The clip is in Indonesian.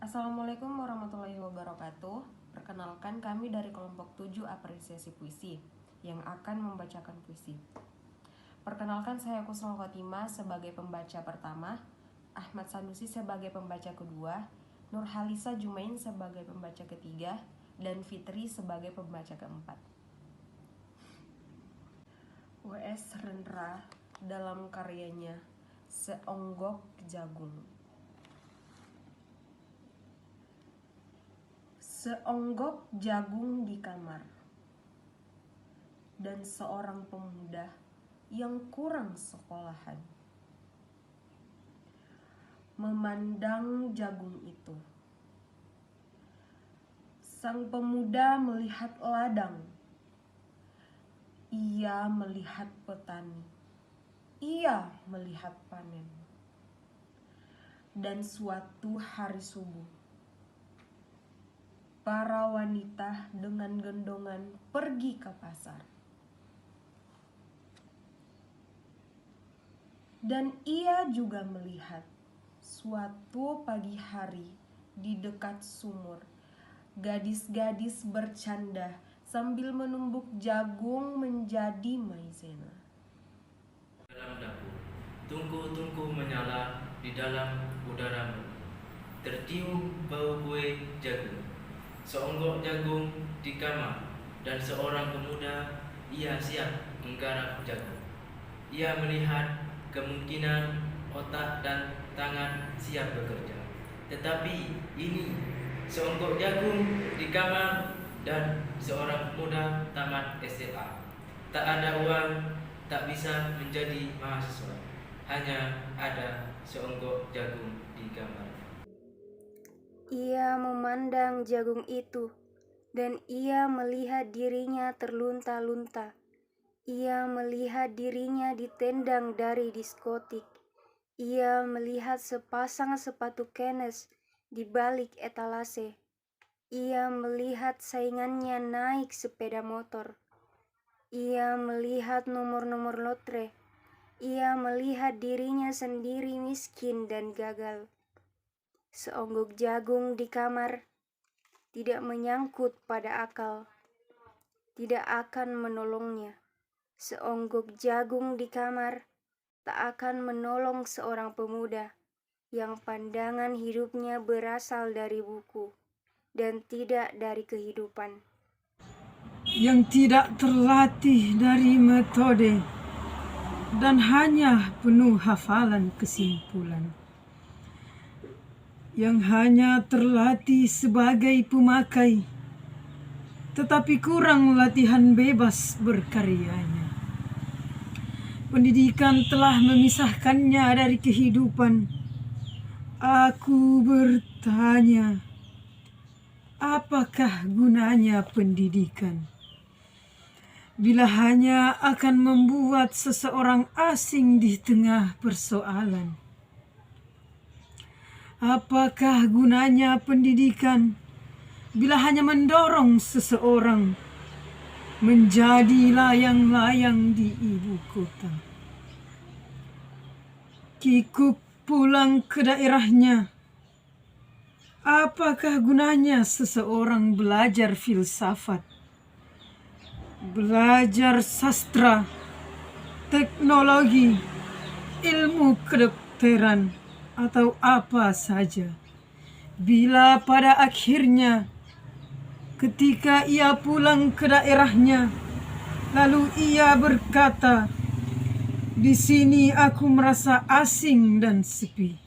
Assalamualaikum warahmatullahi wabarakatuh. Perkenalkan, kami dari kelompok 7 apresiasi puisi yang akan membacakan puisi. Perkenalkan, saya Kusnul Khotimah sebagai pembaca pertama, Ahmad Sanusi sebagai pembaca kedua, Nurhalisa Jumain sebagai pembaca ketiga, dan Fitri sebagai pembaca keempat. W.S. Rendra dalam karyanya Seonggok Jagung. Seonggok jagung di kamar, dan seorang pemuda yang kurang sekolahan memandang jagung itu. Sang pemuda melihat ladang, ia melihat petani, ia melihat panen. Dan suatu hari subuh, para wanita dengan gendongan pergi ke pasar. Dan ia juga melihat suatu pagi hari di dekat sumur, gadis-gadis bercanda sambil menumbuk jagung menjadi maizena. Dalam dapur, tungku-tungku menyala di dalam udara mendung. Tercium bau kue jagung. Seonggok jagung di kamar, dan seorang pemuda ia siap menggarap jagung. Ia melihat kemungkinan otak dan tangan siap bekerja. Tetapi ini seonggok jagung di kamar dan seorang pemuda tamat SMA. Tak ada uang, tak bisa menjadi mahasiswa. Hanya ada seonggok jagung di kamar. Ia memandang jagung itu, dan ia melihat dirinya terlunta-lunta. Ia melihat dirinya ditendang dari diskotik. Ia melihat sepasang sepatu Kenes di balik etalase. Ia melihat saingannya naik sepeda motor. Ia melihat nomor-nomor lotre. Ia melihat dirinya sendiri miskin dan gagal. Seonggok jagung di kamar tidak menyangkut pada akal, tidak akan menolongnya. Seonggok jagung di kamar tak akan menolong seorang pemuda yang pandangan hidupnya berasal dari buku dan tidak dari kehidupan. Yang tidak terlatih dari metode dan hanya penuh hafalan kesimpulan. Yang hanya terlatih sebagai pemakai, tetapi kurang latihan bebas berkaryanya. Pendidikan telah memisahkannya dari kehidupan. Aku bertanya, apakah gunanya pendidikan bila hanya akan membuat seseorang asing di tengah persoalan? Apakah gunanya pendidikan bila hanya mendorong seseorang menjadi layang-layang di ibu kota? Kikuk pulang ke daerahnya. Apakah gunanya seseorang belajar filsafat, belajar sastra, teknologi, ilmu kedokteran, atau apa saja, bila pada akhirnya ketika ia pulang ke daerahnya, lalu ia berkata, "Di sini aku merasa asing dan sepi."